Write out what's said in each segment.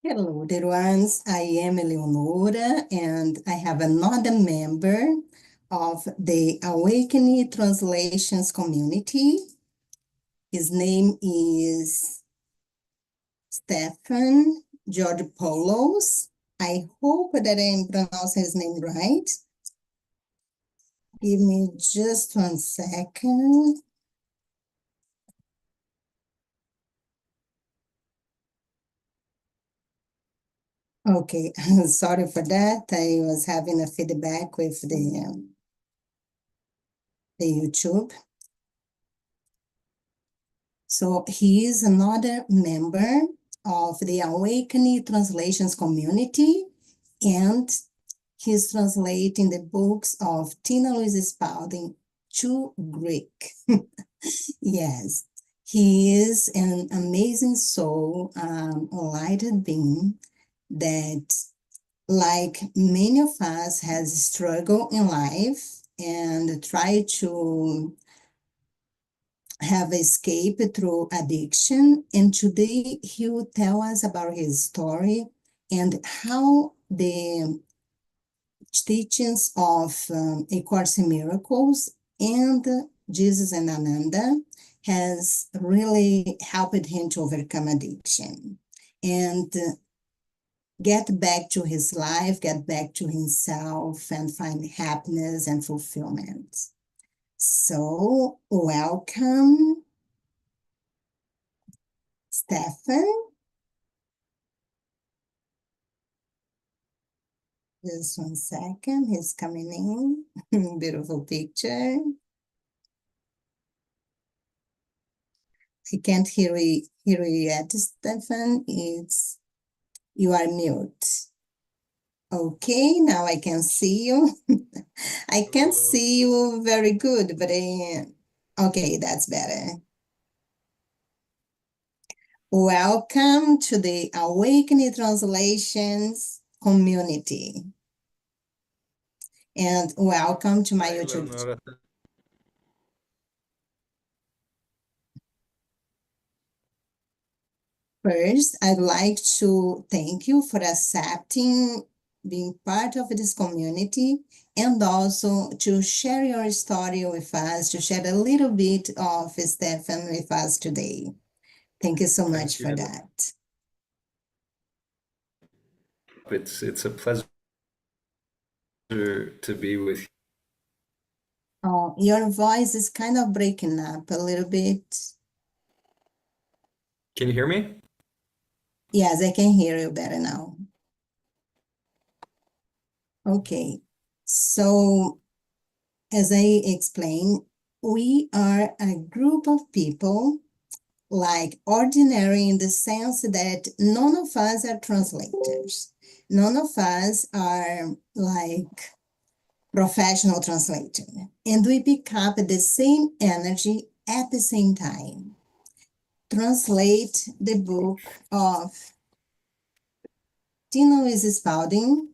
Hello, dear ones. I am Eleonora, and I have another member of the Awakening Translations community. His name is Stephan Georgopoulos. I hope that I'm pronouncing his name right. Give me just 1 second. Okay, sorry for that. I was having a feedback with the YouTube. So he is another member of the Awakening Translations community, and he's translating the books of Tina Louise Spalding to Greek. Yes, he is an amazing soul, enlightened being that, like many of us, has struggled in life and tried to have escape through addiction. And today he will tell us about his story and how the teachings of A Course in Miracles and Jesus and Ananda has really helped him to overcome addiction and get back to his life, get back to himself, and find happiness and fulfillment. So, welcome, Stephan. Just 1 second, he's coming in. Beautiful picture. I can't hear you yet, Stephan. You are mute. Okay, now I can see you. I can't see you very good, but okay, that's better. Welcome to the Awakening Translations community. And welcome to my YouTube channel. First, I'd like to thank you for accepting being part of this community and also to share your story with us, to share a little bit of Stephan with us today. Thank you so much for that. It's a pleasure to be with you. Oh, your voice is kind of breaking up a little bit. Can you hear me? Yes, I can hear you better now. Okay, so as I explained, we are a group of people, like ordinary in the sense that none of us are translators. None of us are like professional translator. And we pick up the same energy at the same time. Translate the book of Tina Louise Spalding,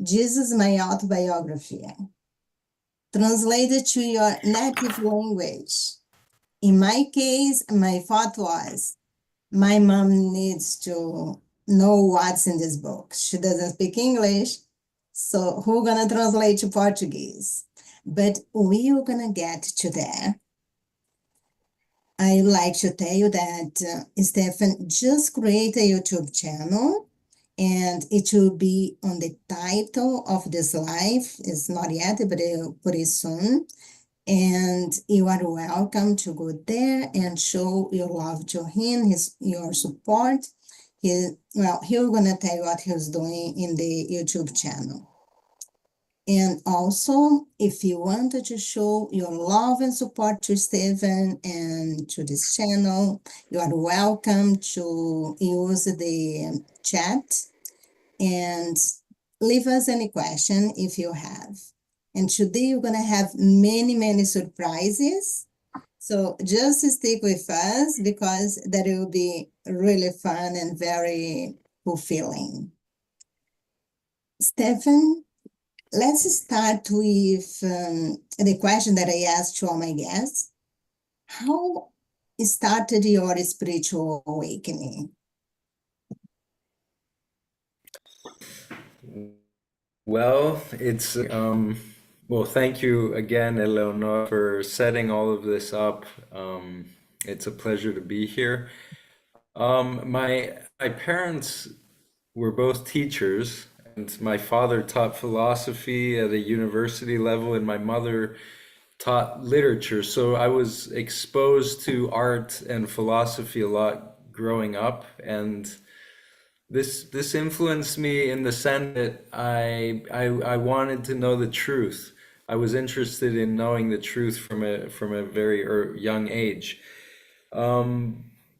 Jesus My Autobiography. Translated to your native language. In my case, my thought was, my mom needs to know what's in this book. She doesn't speak English, so who's gonna translate to Portuguese? But we're gonna get to that. I'd like to tell you that Stephan just created a YouTube channel, and it will be on the title of this live. It's not yet, but pretty soon. And you are welcome to go there and show your love to him, your support. He's gonna tell you what he's doing in the YouTube channel. And also, if you wanted to show your love and support to Stephan and to this channel, you are welcome to use the chat and leave us any question if you have. And today we're gonna have many, many surprises. So just stick with us because that will be really fun and very fulfilling. Stephan, let's start with the question that I asked to all my guests. How started your spiritual awakening? Well, it's well, thank you again, Eleonor, for setting all of this up. It's a pleasure to be here. My parents were both teachers, and my father taught philosophy at a university level, and my mother taught literature. So I was exposed to art and philosophy a lot growing up, and this influenced me in the sense that I wanted to know the truth. I was interested in knowing the truth from a very young age.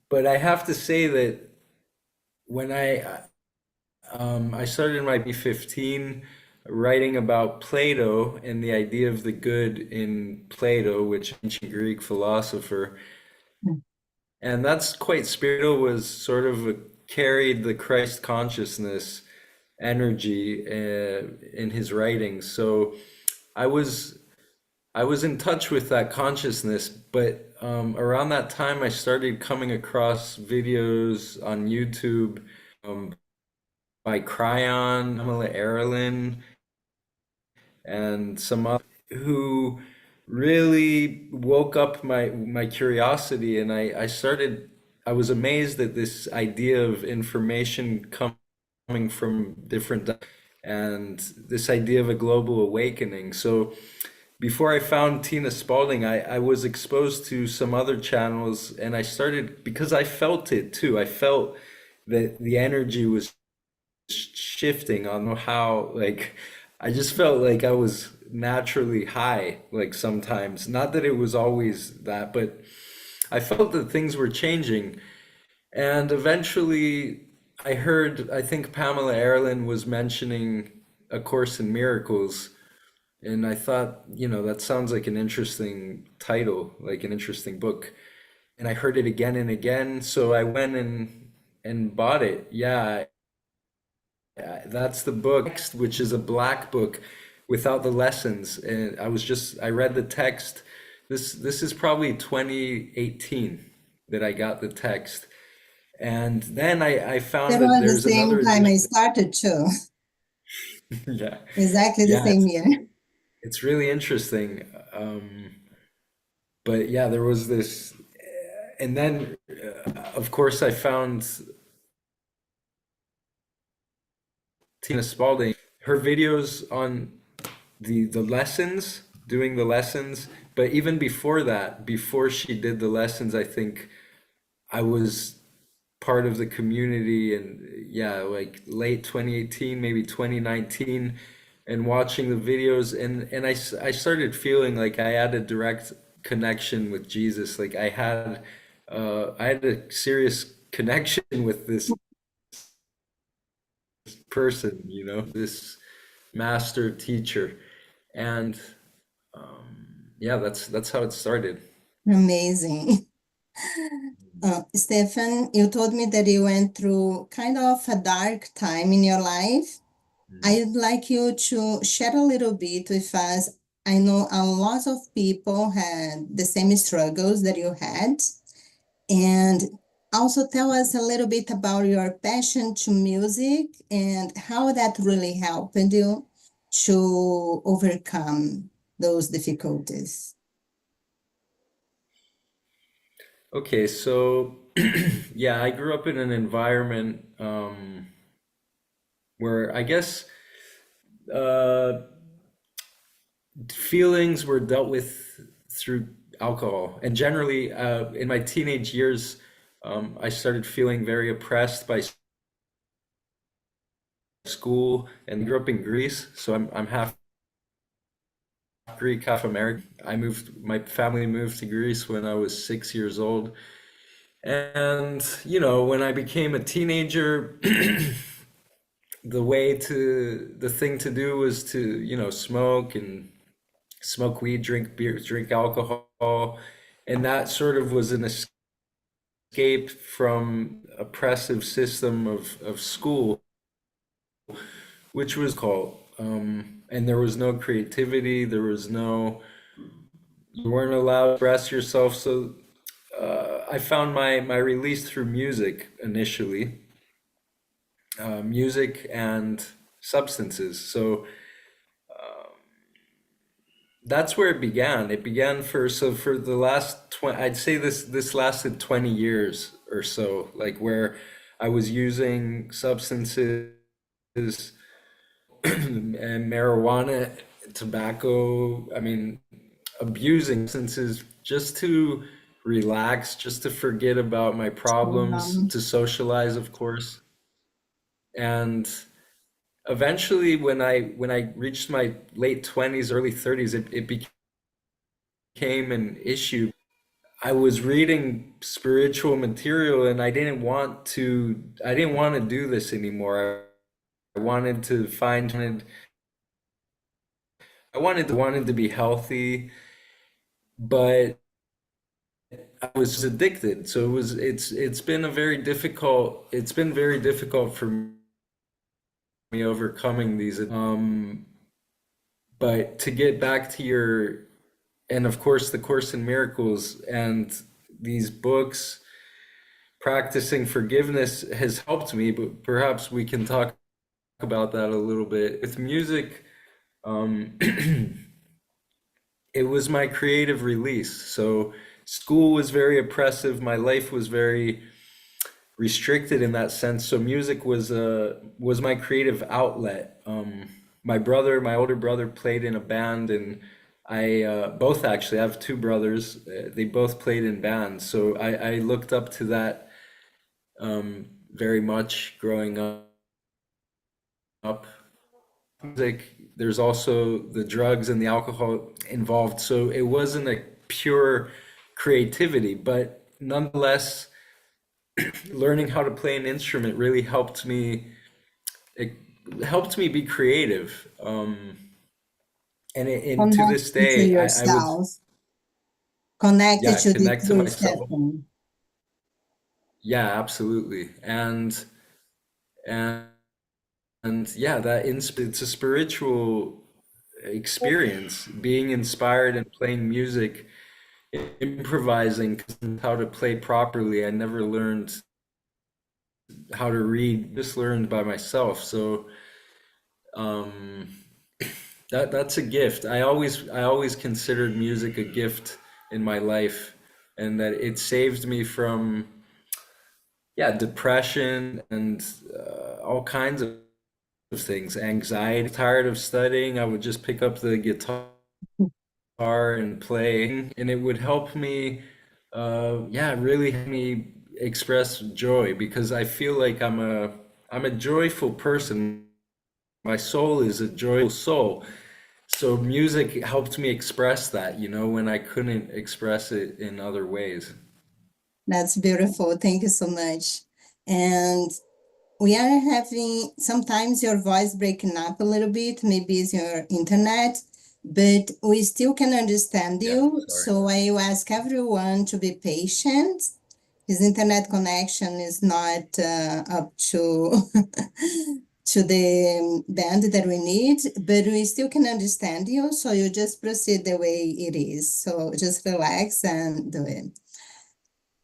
But I have to say that when I started in my B15 writing about Plato and the idea of the good in Plato, which ancient Greek philosopher, and that's quite spiritual, was sort of carried the Christ consciousness energy in his writings. So I was I was in touch with that consciousness, but around that time I started coming across videos on YouTube um, by Cryon, Pamela Ehrlin, and some other who really woke up my curiosity, and I was amazed at this idea of information coming from different and this idea of a global awakening. So before I found Tina Spalding, I was exposed to some other channels, and I started because I felt it too. I felt that the energy was shifting. I don't know how, like, I just felt like I was naturally high, like sometimes. Not that it was always that, but I felt that things were changing. And eventually I heard, I think Pamela Ehrlin was mentioning A Course in Miracles. And I thought, that sounds like an interesting title, like an interesting book. And I heard it again and again. So I went and bought it. Yeah, that's the book, which is a black book without the lessons. And I read the text. This is probably 2018 that I got the text. And then I found That that was the there's same another time I edition. started too. Yeah. Exactly the Yeah, same year. it's really interesting. But yeah, there was this, and then of course I found Tina Spalding, her videos on the lessons, doing the lessons. But even before that, before she did the lessons, I think I was part of the community, and yeah, like late 2018, maybe 2019, and watching the videos, and I started feeling like I had a direct connection with Jesus. Like I had a serious connection with this person, this master teacher. And yeah, that's how it started. Amazing. Stephan, you told me that you went through kind of a dark time in your life. I'd like you to share a little bit with us. I know a lot of people had the same struggles that you had, and also tell us a little bit about your passion to music and how that really helped you to overcome those difficulties. Okay, so yeah, I grew up in an environment where I guess uh, feelings were dealt with through alcohol. And generally, in my teenage years, I started feeling very oppressed by school, and grew up in Greece. So I'm half Greek, half American. My family moved to Greece when I was 6 years old. And, when I became a teenager, the thing to do was to, smoke weed, drink beer, drink alcohol. And that sort of was an escape from oppressive system of school, which was called. And there was no creativity. You weren't allowed to express yourself. So I found my release through music initially. Music and substances. So that's where it began. It began for the last 20, I'd say this lasted 20 years or so, like where I was using substances and marijuana, tobacco, I mean, abusing substances just to relax, just to forget about my problems, to socialize, of course. And eventually when I reached my late 20s, early 30s, it became an issue. I was reading spiritual material and I didn't want to do this anymore. I wanted to I wanted to be healthy, but I was addicted. So it's been very difficult for me overcoming these. But to get back to and of course the Course in Miracles and these books, practicing forgiveness has helped me, but perhaps we can talk about that a little bit. With music, it was my creative release. So school was very oppressive. My life was very restricted in that sense. So music was my creative outlet. My older brother played in a band, and I both actually, I have two brothers. They both played in bands. So I looked up to that very much growing up. Music, there's also the drugs and the alcohol involved. So it wasn't a pure creativity, but nonetheless, learning how to play an instrument really helped me. It helped me be creative. And to this Connected to day, I would, yourself, connected to the connect to true myself. Stephan. Yeah, absolutely. And yeah, it's a spiritual experience, being inspired and playing music, improvising how to play properly. I never learned how to read, just learned by myself. So that's a gift. I always considered music a gift in my life, and that it saved me from depression and all kinds of things, anxiety. Tired of studying, I would just pick up the guitar and play, and it would help me really help me express joy, because I feel like I'm a joyful person. My soul is a joyful soul. So music helped me express that, when I couldn't express it in other ways. That's beautiful. Thank you so much. And we are having, sometimes your voice breaking up a little bit, maybe it's your internet, but we still can understand you. Sorry. So I will ask everyone to be patient. His internet connection is not up to to the band that we need, but we still can understand you. So you just proceed the way it is. So just relax and do it.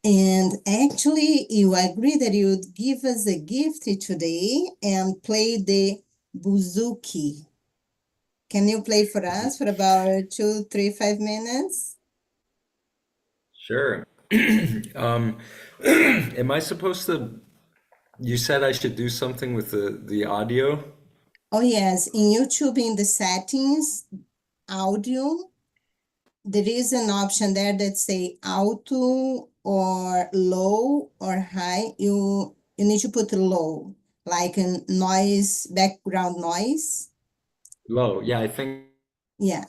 And actually, you agree that you would give us a gift today and play the bouzouki. Can you play for us for about 2, 3, 5 minutes? Sure. Am I supposed to, you said I should do something with the audio? Oh, yes. In YouTube, in the settings, audio, there is an option there that say auto or low or high. You need to put low, like a noise, background noise. Low. Yeah, I think Yeah.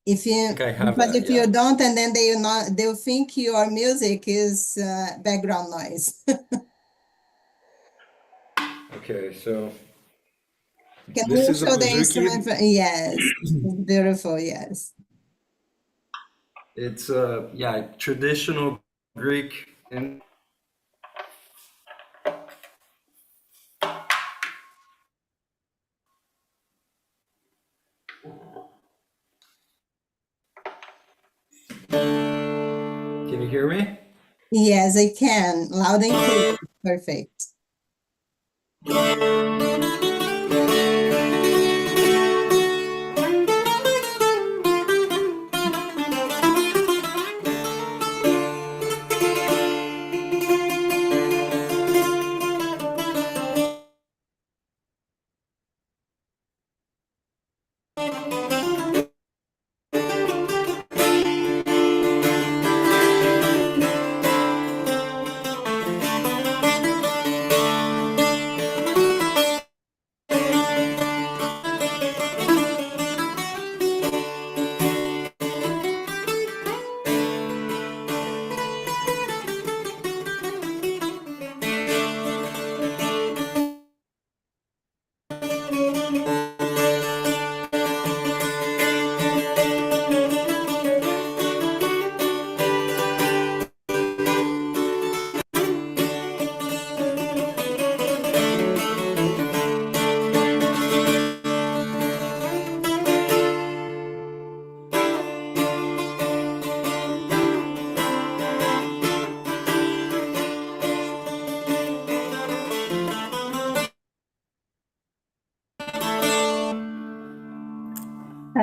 If you, I have because that, if you don't, and then they'll think your music is background noise. Okay, so Can this you is a show the instrument? bouzouki. Yes, beautiful. Yes. It's traditional Greek, and can you hear me? Yes, I can. Loud and clear. Perfect.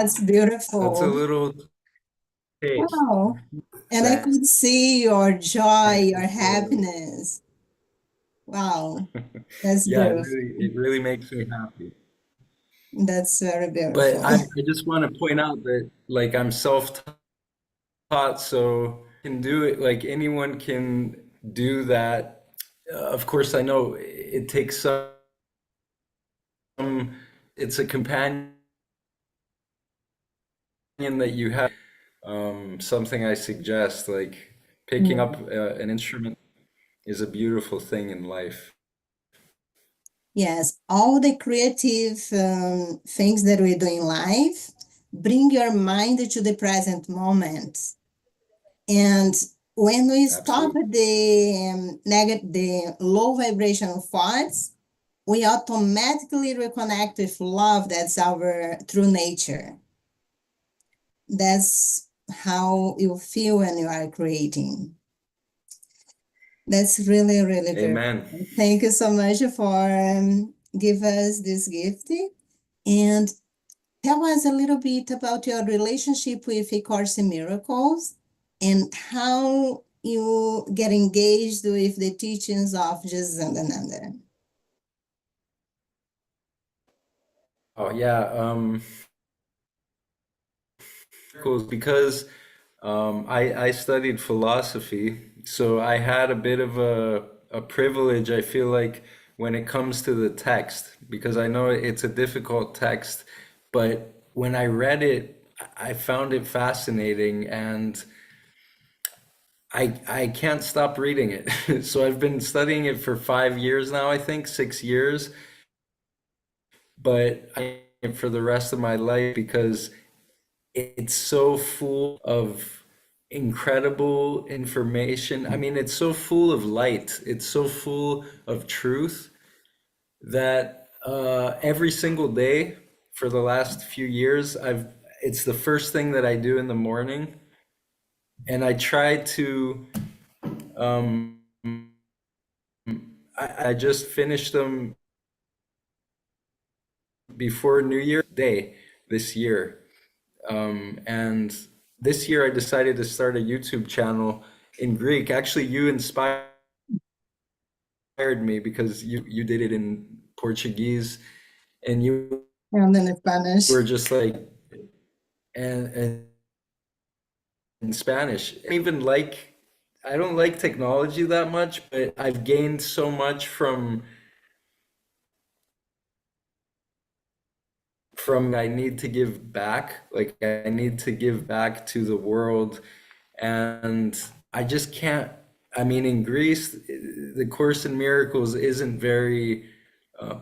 That's That's a beautiful. little taste. Wow. And I That, could see your joy, your so, happiness. Wow. That's yeah, beautiful. it really makes me happy. That's very But beautiful. I just want to point out that like I'm self-taught, so I can do it. Like anyone can do that. Of course, I know it takes some. It's a companion that you have. Something I suggest, like picking up Mm. an instrument, is a beautiful thing in life. Yes, all the creative things that we do in life, bring your mind to the present moment. And when we stop Absolutely. the low vibrational thoughts, we automatically reconnect with love. That's our true nature. That's how you feel when you are creating. That's really, really Amen. beautiful. Thank you so much for give us this gift. And tell us a little bit about your relationship with A Course in Miracles and how you get engaged with the teachings of Jesus and Ananda. Oh yeah. Because I studied philosophy, so I had a bit of a privilege, I feel like, when it comes to the text, because I know it's a difficult text, but when I read it, I found it fascinating, and I can't stop reading it. So I've been studying it for 5 years now, I think 6 years, but for the rest of my life because it's so full of incredible information. I mean, it's so full of light. It's so full of truth that every single day for the last few years, it's the first thing that I do in the morning, and I try to. Um, I just finished them before New Year Day this year. And this year I decided to start a YouTube channel in Greek. Actually, you inspired me because you did it in Portuguese, and you And then in Spanish. were just like and in Spanish. Even like I don't like technology that much, but I've gained so much from I need to give back. Like I need to give back to the world, and I just can't. I mean, in Greece, the Course in Miracles isn't very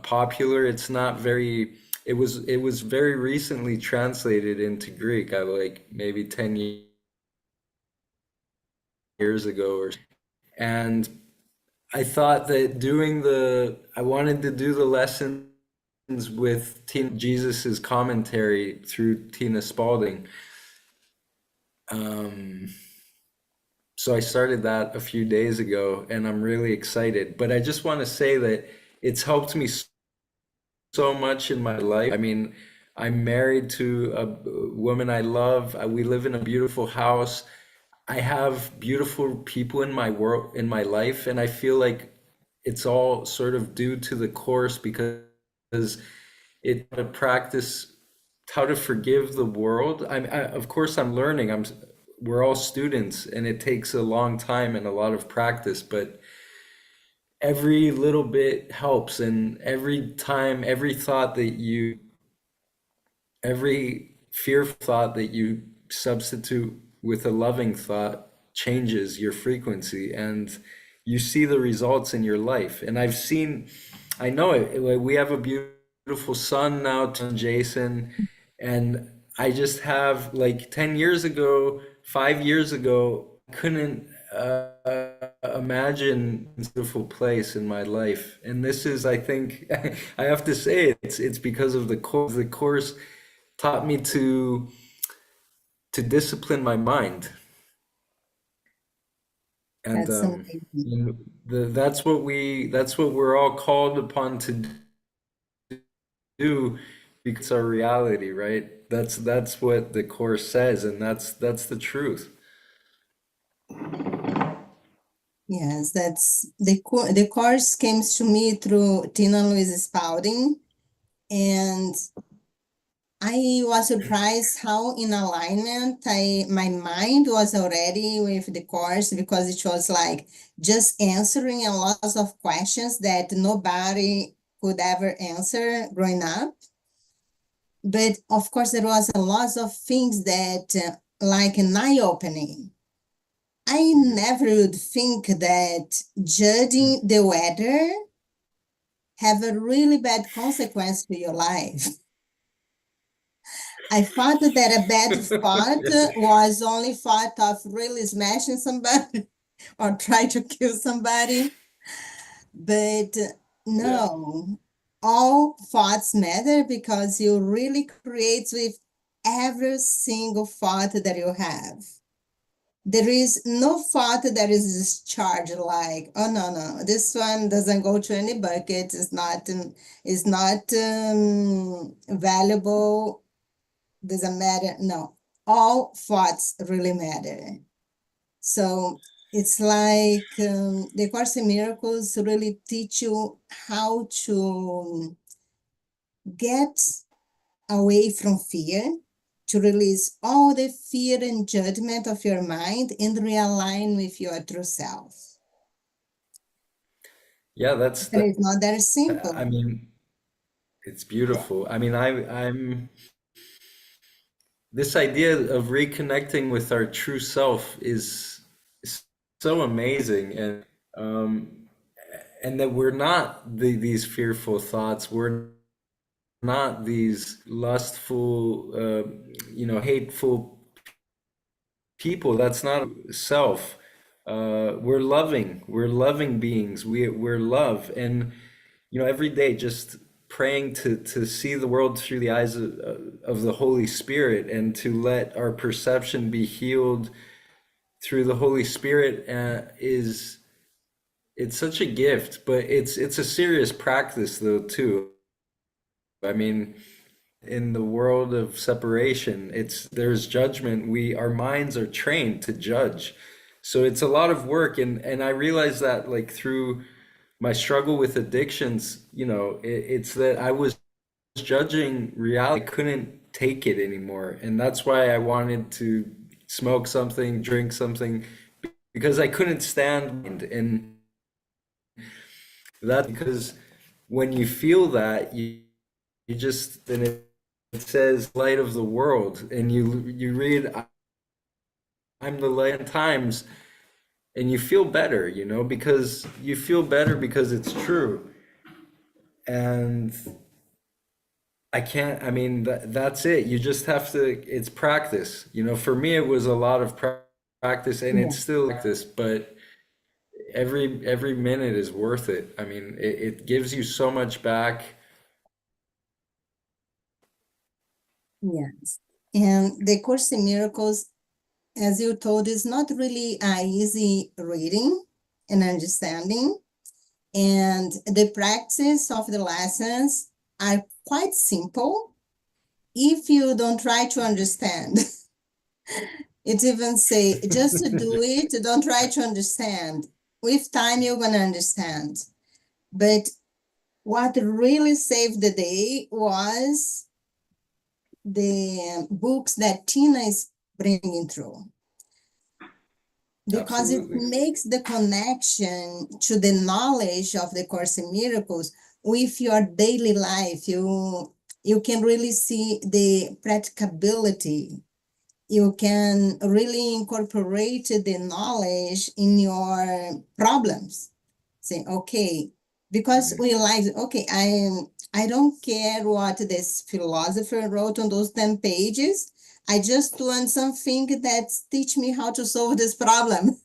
popular. It's not very. It was very recently translated into Greek. I like maybe 10 years ago, and I thought that I wanted to do the lessons with Jesus's commentary through Tina Spalding. Um, So I started that a few days ago and I'm really excited. But I just want to say that it's helped me so much in my life. I mean, I'm married to a woman I love. We live in a beautiful house. I have beautiful people in my world, in my life, and I feel like it's all sort of due to the course because it practice how to forgive the world. Of course, I'm learning. We're all students, and it takes a long time and a lot of practice. But every little bit helps, and every time, every fearful thought that you substitute with a loving thought changes your frequency, and you see the results in your life. And I know it. We have a beautiful son now, Jason, and I just have like 10 years ago, 5 years ago, I couldn't imagine this beautiful place in my life. And this is, I think, I have to say, it's because of the course. The course taught me to discipline my mind, and That's amazing. that's what we're all called upon to do because it's our reality, right? That's what the course says, and that's the truth. Yes, that's the course came to me through Tina Louise Spalding, and I was surprised how in alignment my mind was already with the course, because it was like just answering a lot of questions that nobody could ever answer growing up. But of course, there was a lot of things that like an eye-opening. I never would think that judging the weather have a really bad consequence to your life. I thought that a bad thought was only thought of really smashing somebody or trying to kill somebody. But no, all thoughts matter, because you really create with every single thought that you have. There is no thought that is discharged like, oh no, this one doesn't go to any bucket, it's not valuable, doesn't matter. No, all thoughts really matter. So it's like the Course in Miracles really teach you how to get away from fear, to release all the fear and judgment of your mind and realign with your true self. Yeah, And it's not that simple. I mean, it's beautiful. I mean, I'm this idea of reconnecting with our true self is so amazing, and that we're not these fearful thoughts. We're not these lustful, hateful people. That's not self. We're loving beings. We're love, and every day just praying to see the world through the eyes of the Holy Spirit, and to let our perception be healed through the Holy Spirit it's such a gift, but it's a serious practice though too. I mean, in the world of separation, there's judgment. Our minds are trained to judge. So it's a lot of work, and I realized that like through my struggle with addictions, it's that I was judging reality. I couldn't take it anymore. And that's why I wanted to smoke something, drink something, because I couldn't stand. And that's because when you feel that, you just, then it says light of the world, and you read, I'm the light of times, and you feel better, because you feel better because it's true. And I mean, that's it. You just have to, it's practice. For me, it was a lot of practice, and it's still practice, but every minute is worth it. I mean, it gives you so much back. Yes. And the Course in Miracles, as you told, is not really an easy reading and understanding. And the practice of the lessons are quite simple if you don't try to understand. It even say, just to do it, don't try to understand. With time, you're going to understand. But what really saved the day was the books that Tina is bringing through. Because Absolutely. it makes the connection to the knowledge of the Course in Miracles with your daily life. You can really see the practicability. You can really incorporate the knowledge in your problems. Say, okay, because we like, okay, I don't care what this philosopher wrote on those 10 pages. I just want something that teach me how to solve this problem.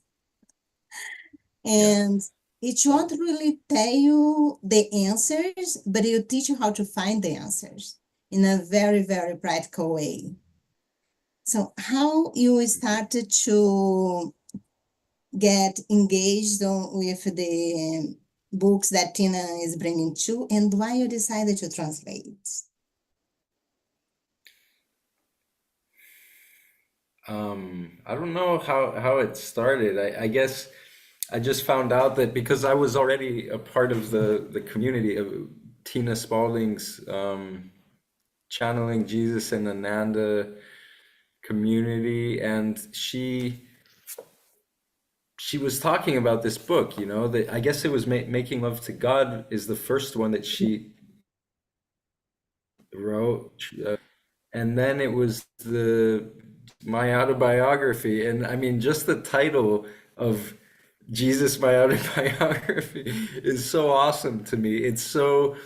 And it won't really tell you the answers, but it'll teach you how to find the answers in a very, very practical way. So how you started to get engaged with the books that Tina is bringing to, and why you decided to translate? I don't know how it started. I guess I just found out that because I was already a part of the community of Tina Spalding's channeling Jesus and Ananda community, and she was talking about this book, you know, that I guess it was Making Love to God is the first one that she wrote, and then it was the my autobiography, and I mean just the title of Jesus My Autobiography is so awesome to me. It's so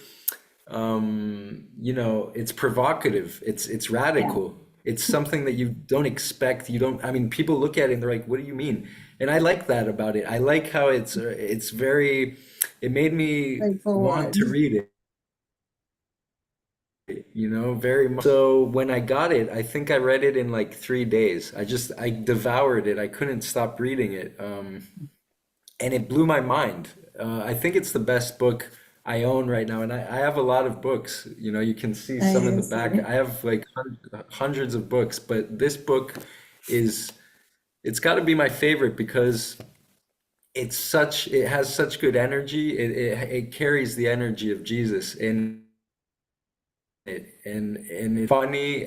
you know, it's provocative, it's Yeah. radical, it's something that you don't expect. You don't, I mean, people look at it and they're like, what do you mean? And I like that about it. I like how it's very, it made me want Straightforward. to read it, you know, very much. So when I got it, I think I read it in like 3 days. I devoured it. I couldn't stop reading it. And it blew my mind. I think it's the best book I own right now, and I have a lot of books. You know, you can see some in I the back. see. I have like hundreds of books, but this book is it's got to be my favorite because it has such good energy. It carries the energy of Jesus in it, and it's funny.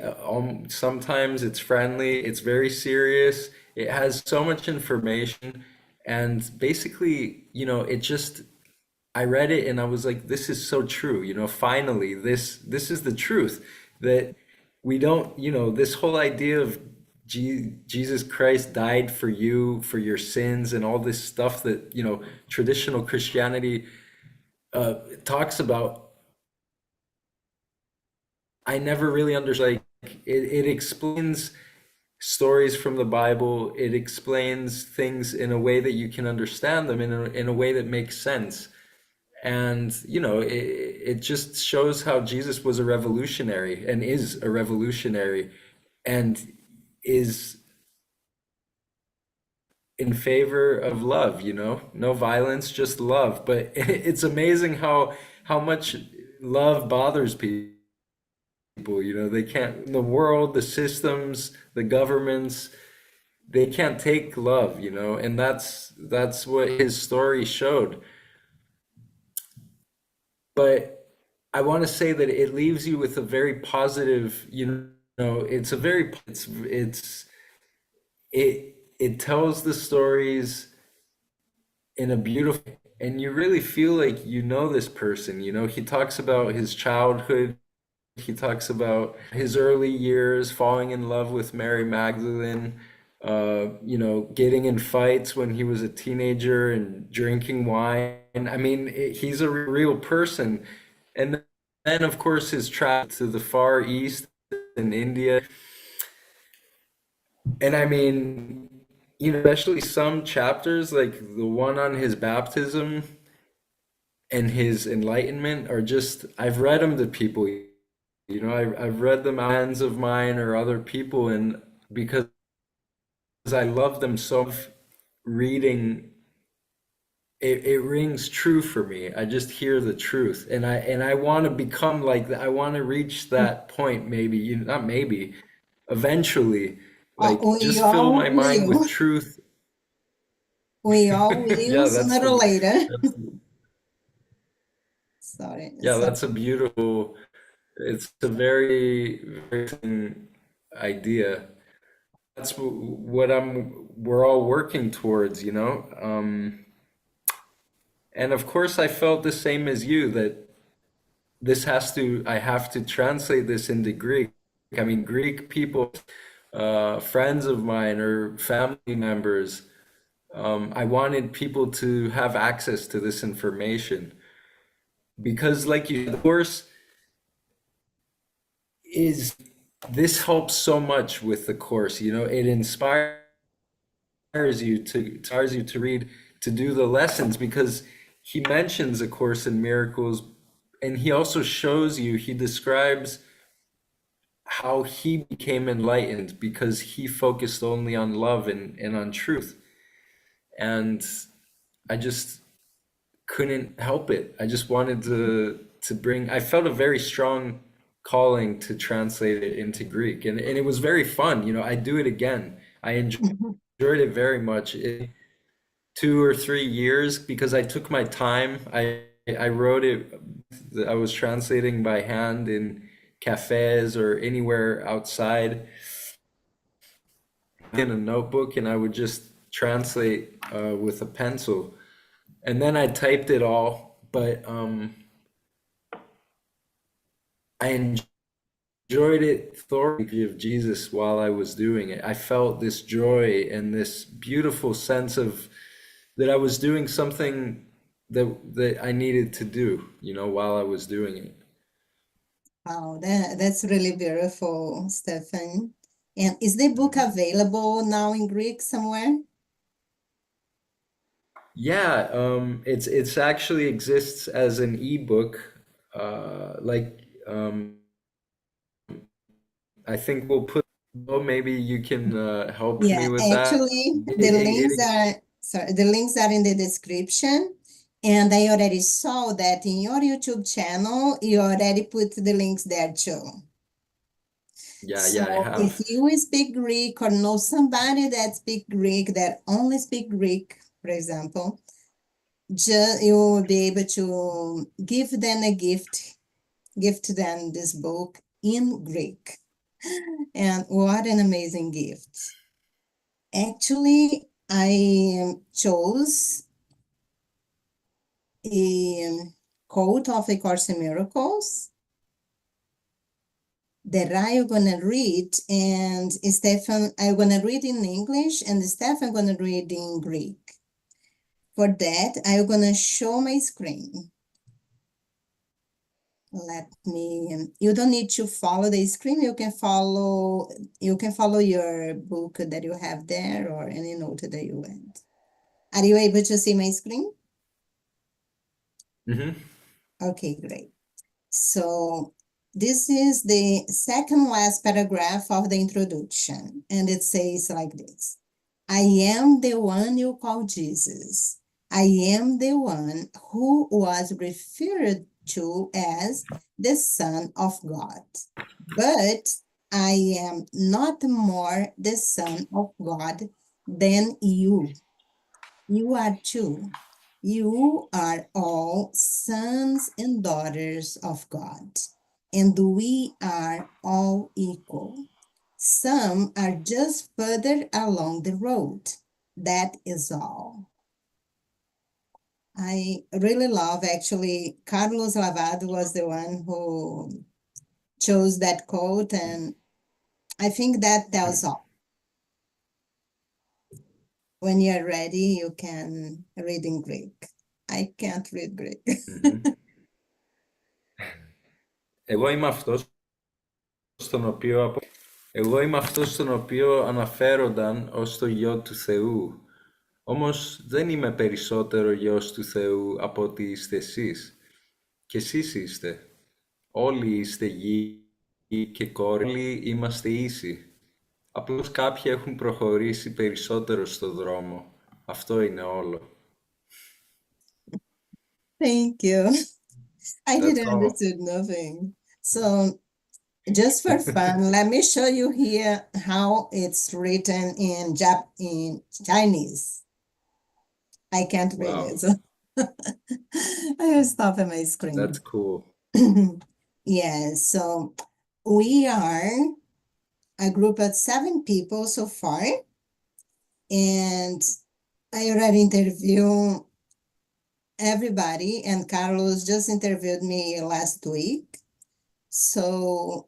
Sometimes it's friendly. It's very serious. It has so much information, and basically, you know, it just I read it and I was like, this is so true. You know, finally, this is the truth that we don't, you know, this whole idea of Jesus Christ died for you, for your sins, and all this stuff that, you know, traditional Christianity talks about. I never really understood. Like, it explains stories from the Bible. It explains things in a way that you can understand them in a way that makes sense. And, you know, it just shows how Jesus was a revolutionary and is a revolutionary and is in favor of love, you know, no violence, just love. But it's amazing how much love bothers people. You know, they can't, the world, the systems, the governments, they can't take love, you know, and that's what his story showed. But I want to say that it leaves you with a very positive, you know, it's a very it tells the stories in a beautiful, and you really feel like you know this person, you know. He talks about his childhood, he talks about his early years, falling in love with Mary Magdalene, you know, getting in fights when he was a teenager and drinking wine. I mean, he's a real person. And then, of course, his travel to the Far East in India. And I mean, you know, especially some chapters, like the one on his baptism and his enlightenment, are just, I've read them to people, you know, I've read them friends of mine or other people, and because I love them so much, reading it rings true for me. I just hear the truth, and I want to become like that. I want to reach that point, maybe, you know, not maybe, eventually, like We just fill all my mind with will. truth. We all will Yeah, that's sooner or the later. that's Sorry. yeah, that's a beautiful, it's a very idea. That's what we're all working towards, you know. And of course, I felt the same as you that I have to translate this into Greek. I mean, Greek people, friends of mine or family members, I wanted people to have access to this information because, like you, the course is this helps so much with the course. You know, it inspires you to read, to do the lessons, because he mentions A Course in Miracles, and he also shows you, he describes how he became enlightened because he focused only on love and on truth. And I just couldn't help it. I just wanted to bring, I felt a very strong calling to translate it into Greek. And it was very fun. You know, I do it again. I enjoyed it very much. 2 or 3 years because I took my time. I wrote it, I was translating by hand in cafes or anywhere outside in a notebook, and I would just translate with a pencil. And then I typed it all, but I enjoyed it thoroughly of Jesus while I was doing it. I felt this joy and this beautiful sense of that I was doing something that I needed to do, you know, while I was doing it. Wow, that's really beautiful, Stephan. And is the book available now in Greek somewhere? Yeah, it's actually exists as an ebook. I think we'll put. Oh, maybe you can help Yeah, me with that. actually, the links are in the description. And I already saw that in your YouTube channel, you already put the links there too. Yeah, I So if have. you speak Greek or know somebody that speak Greek, that only speak Greek, for example, you will be able to give them a gift them this book in Greek. And what an amazing gift. Actually, I chose a quote of A Course in Miracles that I'm gonna read, and Stephan, I'm gonna read in English, and Stephan gonna read in Greek. For that, I'm gonna show my screen. You don't need to follow the screen. You can follow your book that you have there or any note that you want. Are you able to see my screen? Mm-hmm. Okay, great. So this is the second last paragraph of the introduction, and it says like this. I am the one you call Jesus. I am the one who was referred to as the Son of God. But I am not more the Son of God than you. You are too. You are all sons and daughters of God, and we are all equal. Some are just further along the road. That is all. I really love, actually, Carlos Lavado was the one who chose that quote, and I think that tells all. When you're ready, you can read in Greek. I can't read Greek. Mm-hmm. Εγώ είμαι αυτός στον οποίο αναφέρονταν ως το γιο του Θεού. Όμως δεν είμαι περισσότερο γιος του Θεού από ότι είστε εσείς. Και εσείς είστε. Όλοι είστε γιοι και κόρες. Όλοι είμαστε ίσοι. Απλώς κάποιοι έχουν προχωρήσει περισσότερο στο δρόμο. Αυτό είναι όλο. Thank you. I That's didn't all. understand nothing. So just for fun, let me show you here how it's written in Chinese. I can't read Wow. it, so I will stop at my screen. That's cool. Yeah, so we are a group of 7 people so far, and I already interviewed everybody, and Carlos just interviewed me last week. So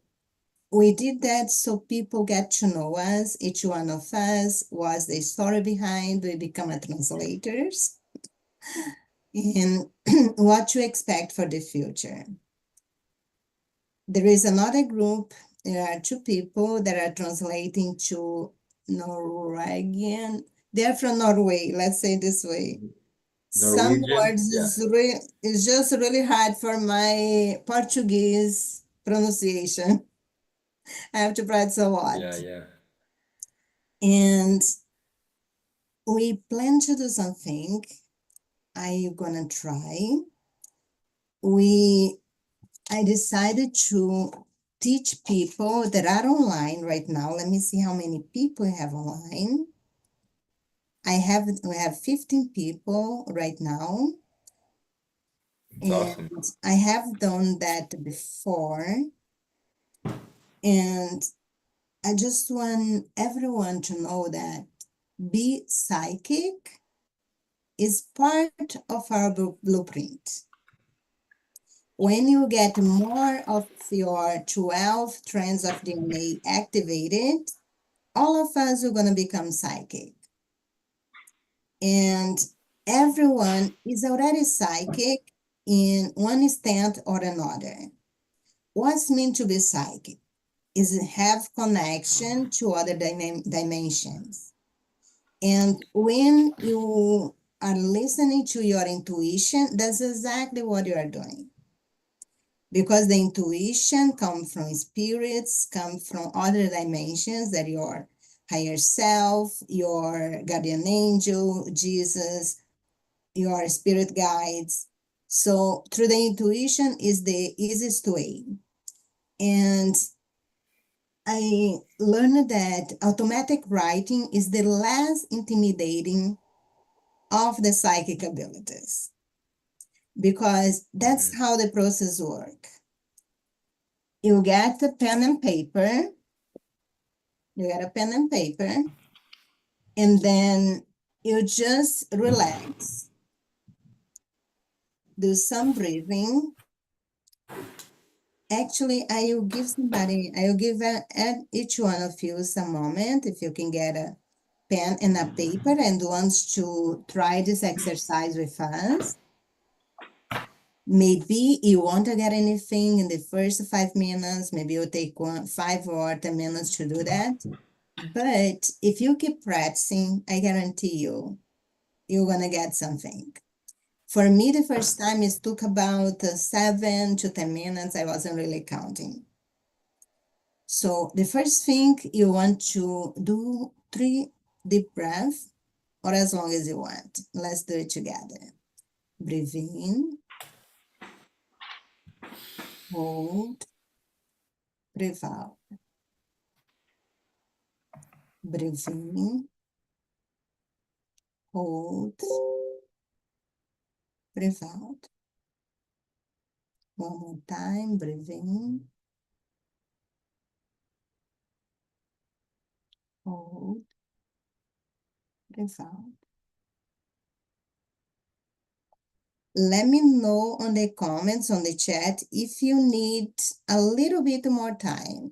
we did that so people get to know us, each one of us, what's the story behind, we become translators, and what to expect for the future. There is another group, there are 2 people that are translating to Norwegian. They're from Norway, let's say this way. Some Norwegian? words is just really hard for my Portuguese pronunciation. I have to practice a lot. Yeah. And we plan to do something. I'm gonna try. I decided to teach people that are online right now. Let me see how many people I have online. We have 15 people right now. It's awesome. And I have done that before. And I just want everyone to know that be psychic is part of our blueprint. When you get more of your 12 strands of DNA activated, all of us are going to become psychic. And everyone is already psychic in one extent or another. What's meant to be psychic is have connection to other dimensions. And when you are listening to your intuition, that's exactly what you are doing. Because the intuition comes from spirits, comes from other dimensions, that your higher self, your guardian angel, Jesus, your spirit guides. So through the intuition is the easiest way. And I learned that automatic writing is the less intimidating of the psychic abilities, because that's how the process works. You get a pen and paper, and then you just relax, do some breathing. Actually, I will give each one of you some moment, if you can get a pen and a paper and wants to try this exercise with us. Maybe you won't get anything in the first 5 minutes. Maybe you'll take 5 or 10 minutes to do that. But if you keep practicing, I guarantee you're going to get something. For me, the first time it took about 7 to 10 minutes. I wasn't really counting. So the first thing, you want to do 3 deep breaths, or as long as you want. Let's do it together. Breathe in, hold, breathe out. Breathe in, hold, breathe out. One more time, breathe in, hold, breathe out. Let me know on the comments on the chat if you need a little bit more time,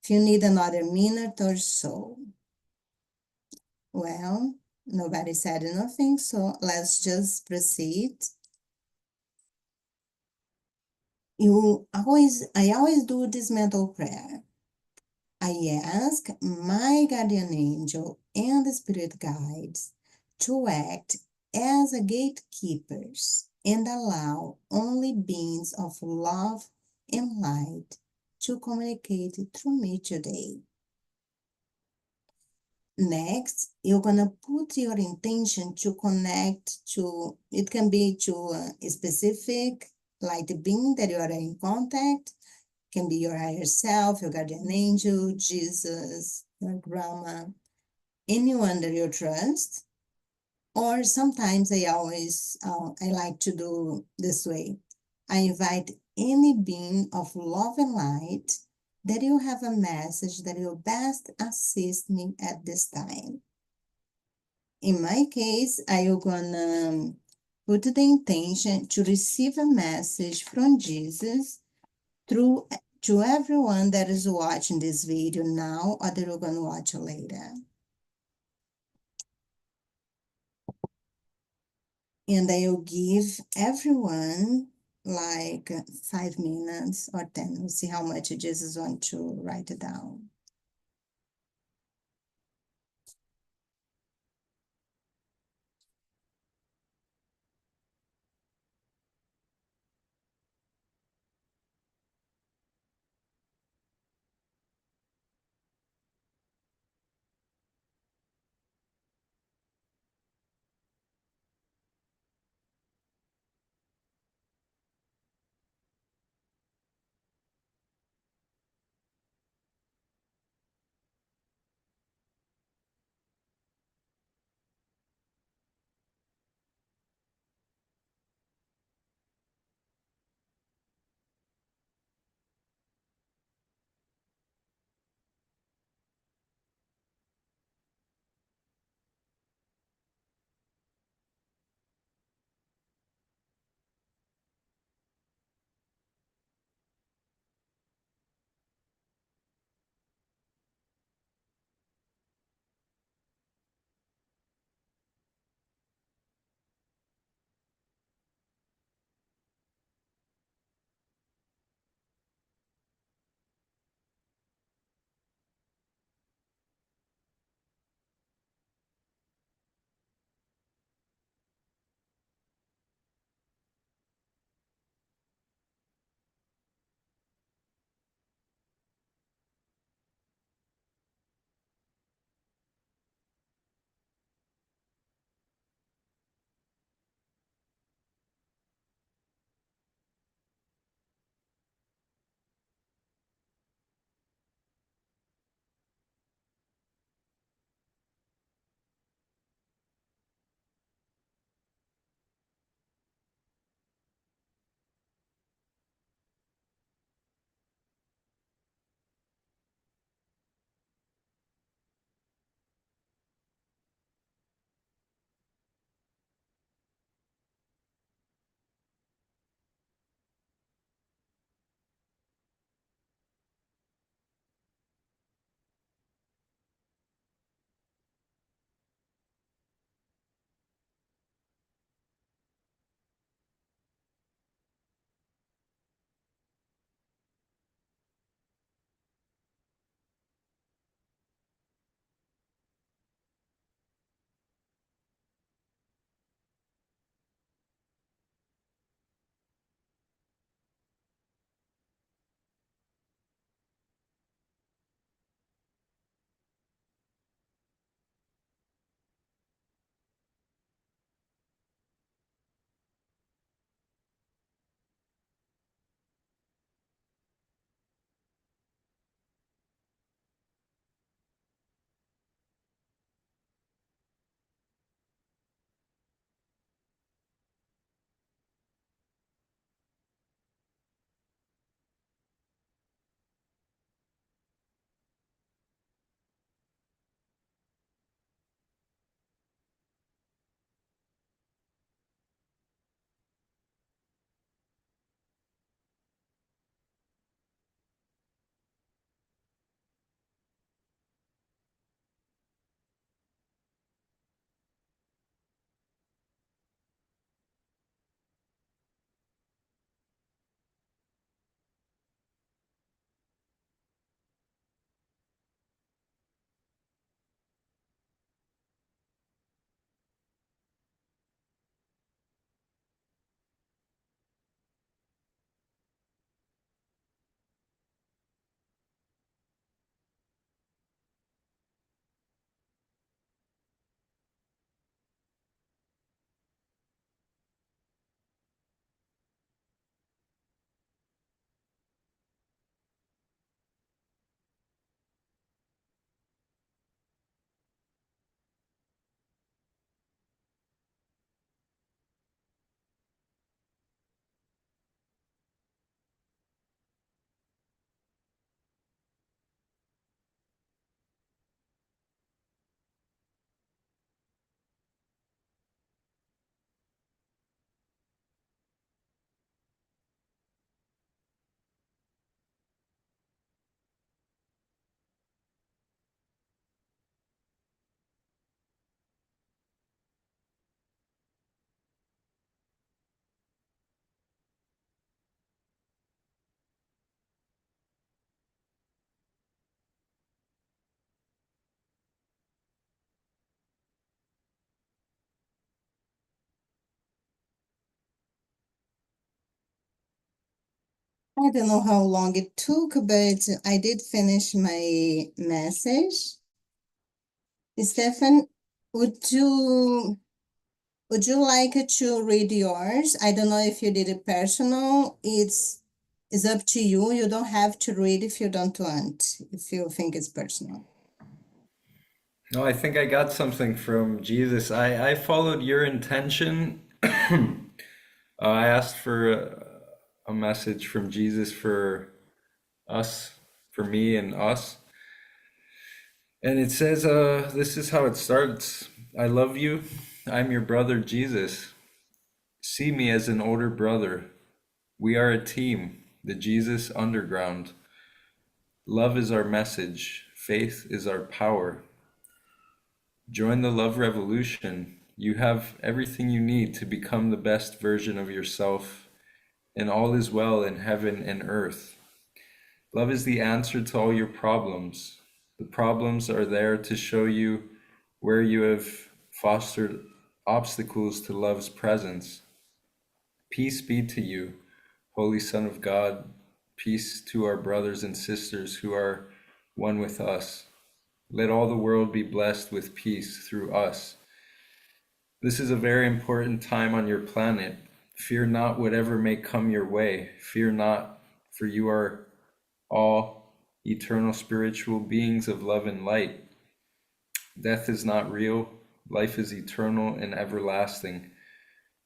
if you need another minute or so. Well, nobody said nothing, so let's just proceed. I always do this mental prayer. I ask my guardian angel and the spirit guides to act as a gatekeepers and allow only beings of love and light to communicate through me today. Next, you're gonna put your intention to connect to, it can be to a specific light being that you are in contact, can be your higher self, your guardian angel, Jesus, your grandma, anyone that you trust. Or sometimes I like to do this way. I invite any being of love and light that you have a message that will best assist me at this time. In my case, I am gonna put the intention to receive a message from Jesus to everyone that is watching this video now or that are gonna watch later. And I will give everyone like 5 minutes or 10. We'll see how much Jesus wants to write it down. I don't know how long it took, but I did finish my message. Stephan, would you like to read yours? I don't know if you did it personal. It's up to you. You don't have to read if you don't want, if you think it's personal. No, I think I got something from Jesus. I followed your intention. I asked for a message from Jesus for us, for me and us. And it says, this is how it starts. I love you. I'm your brother, Jesus. See me as an older brother. We are a team, the Jesus Underground. Love is our message. Faith is our power. Join the love revolution. You have everything you need to become the best version of yourself, and all is well in heaven and earth. Love is the answer to all your problems. The problems are there to show you where you have fostered obstacles to love's presence. Peace be to you, Holy Son of God. Peace to our brothers and sisters who are one with us. Let all the world be blessed with peace through us. This is a very important time on your planet. Fear not whatever may come your way. Fear not, for you are all eternal spiritual beings of love and light. Death is not real. Life is eternal and everlasting.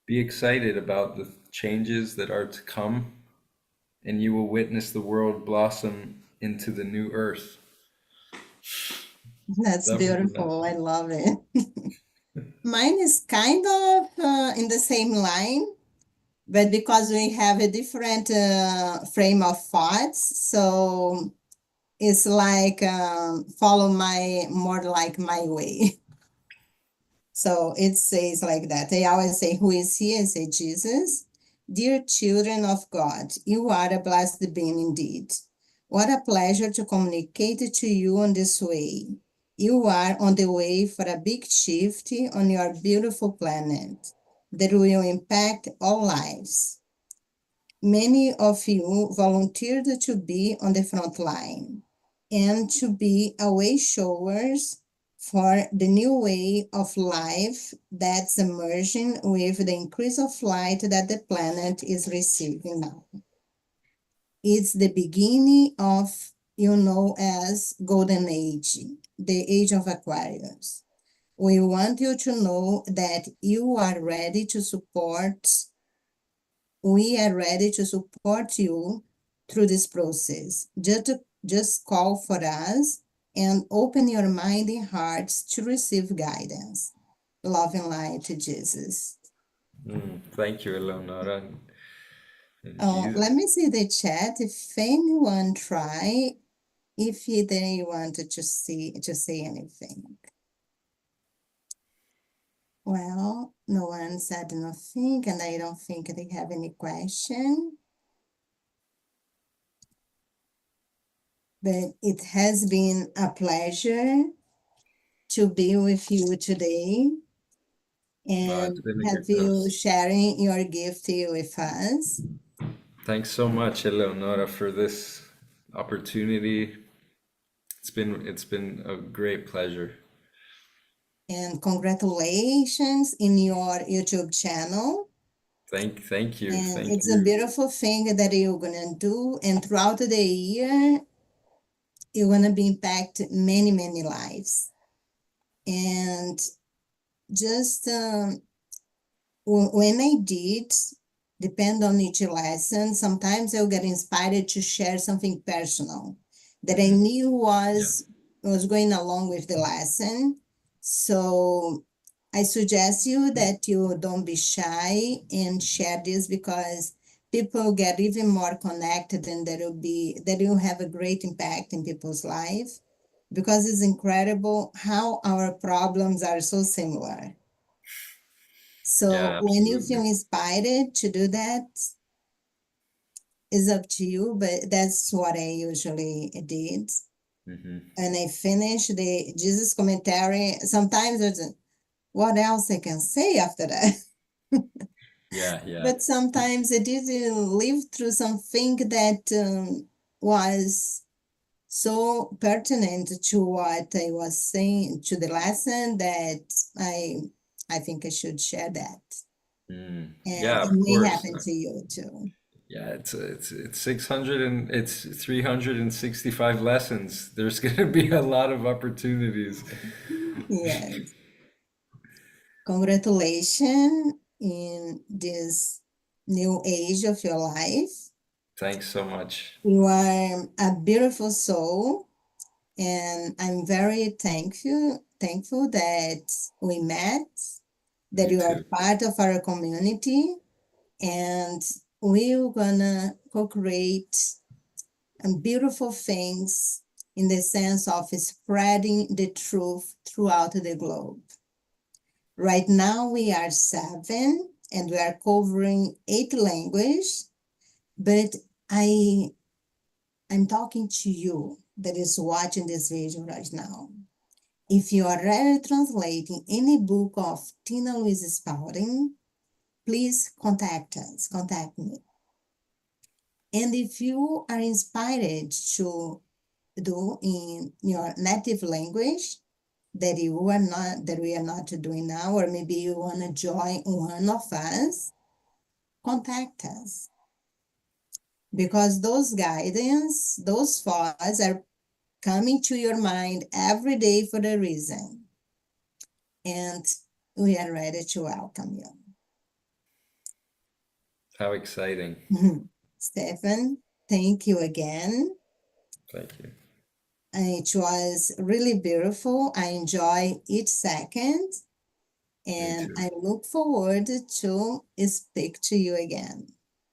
Be excited about the changes that are to come, and you will witness the world blossom into the new earth. That's beautiful. I love it. Mine is kind of in the same line, but because we have a different frame of thoughts, so it's like follow more like my way. So it says like that. I always say, who is he? I say, Jesus. Dear children of God, you are a blessed being indeed. What a pleasure to communicate to you on this way. You are on the way for a big shift on your beautiful planet that will impact all lives. Many of you volunteered to be on the front line and to be way showers for the new way of life that's emerging with the increase of light that the planet is receiving now. It's the beginning of, as Golden Age, the age of Aquarius. We want you to know that you are ready to support. We are ready to support you through this process. Just call for us and open your mind and hearts to receive guidance. Love and light to Jesus. Thank you, Eleonora. Let me see the chat. If anyone try, if they wanted to say anything. Well, no one said nothing, and I don't think they have any question. But it has been a pleasure to be with you today and have you sharing your gift with us. Thanks so much, Eleonora, for this opportunity. It's been a great pleasure. And congratulations in your YouTube channel. Thank you. And it's a beautiful thing that you're gonna do, and throughout the year you're gonna be impact many lives. And just when I did depend on each lesson, sometimes I'll get inspired to share something personal that I knew was going along with the lesson. So I suggest you that you don't be shy and share this, because people get even more connected, and that will have a great impact in people's life, because it's incredible how our problems are so similar. So when you feel inspired to do that, it's up to you, but that's what I usually did. And I finished the Jesus commentary. Sometimes there's what else I can say after that? Yeah, yeah. But sometimes I didn't live through something that was so pertinent to what I was saying, to the lesson, that I think I should share that. And Yeah, it of may course. happen to you too. Yeah, it's 600 and it's 365 lessons. There's going to be a lot of opportunities. Yes. Congratulations in this new age of your life. Thanks so much. You are a beautiful soul, and I'm very thankful that we met, that Me you are too. part of our community, and we're gonna co-create beautiful things in the sense of spreading the truth throughout the globe. Right now we are 7 and we are covering 8 languages, but I'm talking to you that is watching this video right now. If you are already translating any book of Tina Louise Spalding, please contact me. And if you are inspired to do in your native language that we are not doing now, or maybe you want to join one of us, contact us. Because those guidance, those thoughts are coming to your mind every day for a reason. And we are ready to welcome you. How exciting. Stephan, thank you again. Thank you. It was really beautiful. I enjoy each second, and I look forward to speak to you again.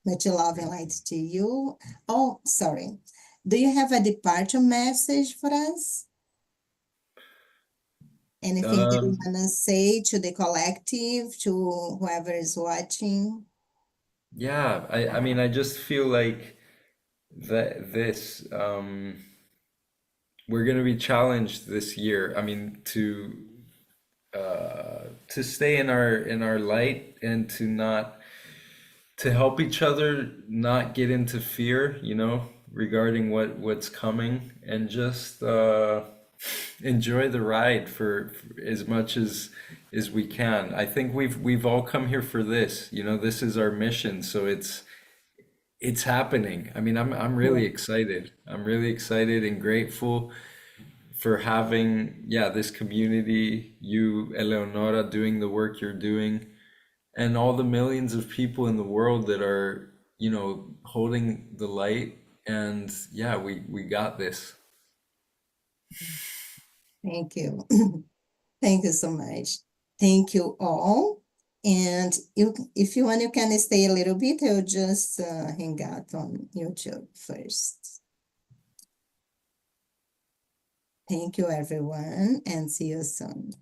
Much love and light to you. Oh, sorry. Do you have a departure message for us? Anything that you want to say to the collective, to whoever is watching? Yeah, I mean, I just feel like that we're going to be challenged this year. I mean, to stay in our light and to help each other not get into fear, regarding what's coming, and just enjoy the ride for as much as we can. I think we've all come here for this. This is our mission, so it's happening. I mean, I'm really excited. I'm really excited and grateful for having, this community, you, Eleonora, doing the work you're doing, and all the millions of people in the world that are, holding the light. And we got this. Thank you. Thank you so much. Thank you all. And if you want, you can stay a little bit. I'll just hang out on YouTube first. Thank you, everyone, and see you soon.